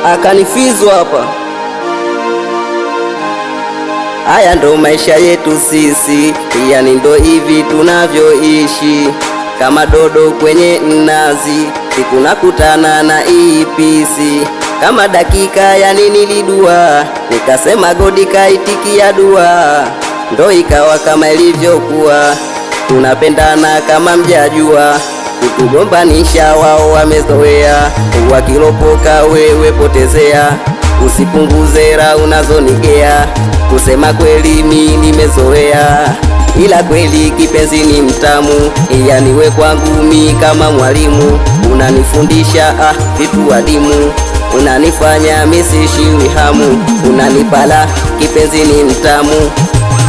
akanifizwa hapa. Haya ndo maisha yetu sisi, yani ndo hivi tunavyoishi, kama dodo kwenye mnazi, siku nakutana na ipisi. Kama dakika yani nilidua, nikasema godi kaitikia dua, ndo ikawa kama ilivyokuwa. Tunapendana kama mjajua, kutugombanisha wao wamezoea, wakilopoka wewe potezea, usipunguze raha unazonigea. Kusema kweli mi nimezoea, ila kweli kipenzi ni mtamu, yani we kwangu mi kama mwalimu. Unanifundisha vitu adimu, unanifanya misishiwi hamu, unanipala kipenzi ni mtamu,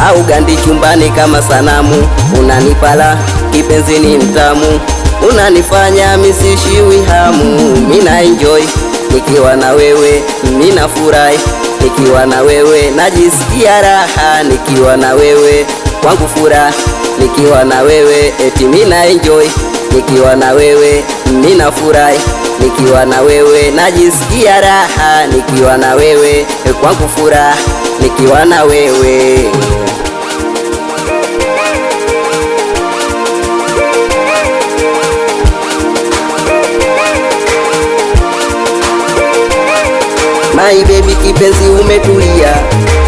au gandi chumbani kama sanamu. Unanipala kipenzi ni mtamu, unanifanya misishiwi hamu. Mina enjoy nikiwa na wewe, mina furahi nikiwa na wewe, najisikia raha nikiwa na wewe, kwangu furaha nikiwa na wewe. Eti mina enjoy nikiwa na wewe, mina furahi nikiwa na wewe, najisikia raha nikiwa na wewe, kwangu furaha nikiwa na wewe. My baby kipenzi umetulia,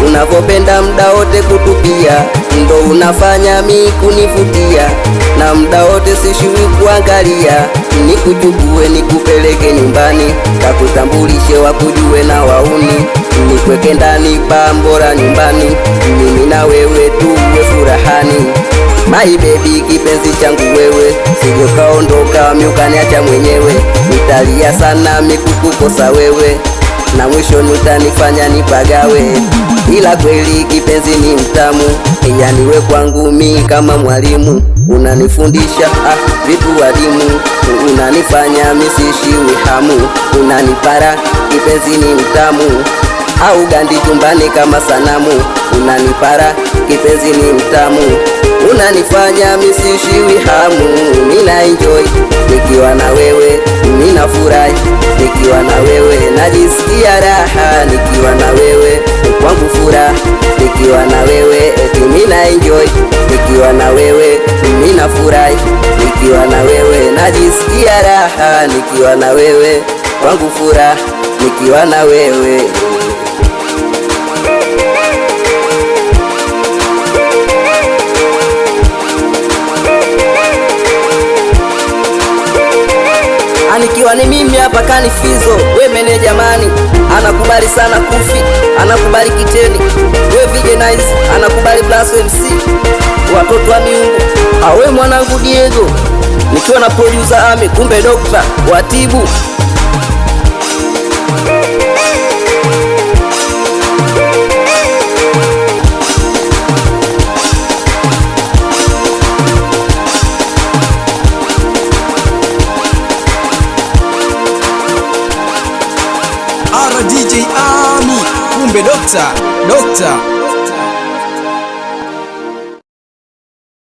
unavopenda mda wote kutupia, ndo unafanya mi kunivutia, na mda wote sishiwi kuangalia. Nikuchukue nikupeleke nyumbani, kakutambulishe wakujue na wauni, nikweke ndani pambora nyumbani, mimi na wewe tuwe furahani. My baby kipenzi changu wewe, sije kaondoka miukaniacha mwenyewe, nitalia sana mikukukosa wewe, na mwisho nutanifanya nipagawe. Ila kweli kipenzi ni mtamu, yani we kwangu mi kama mwalimu, unanifundisha vitu adimu, unanifanya misishiwi hamu, unanipara kipenzi ni mtamu, au gandi chumbani kama sanamu. Unanipara kipenzi ni mtamu, unanifanya misishiwi hamu. Mina enjoy nikiwa na wewe, mina furahi nikiwa na wewe, najisikia raha nikiwa na wewe, kwangu furaha nikiwa na wewe. Eti mina enjoy nikiwa na wewe, mina furahi nikiwa na wewe, najisikia raha nikiwa na wewe, kwangu furaha nikiwa na wewe. Anikiwa ni mimi hapa Kanifizo, we meneja mani, anakubali sana Kufi, anakubali Kiteni, we VJ Nice, anakubali Plus MC, watoto wa miungu, awe mwanangu Diego, nikiwa na producer Ami, kumbe Dokta Watibu. DJ Ami, kumbe Dokta.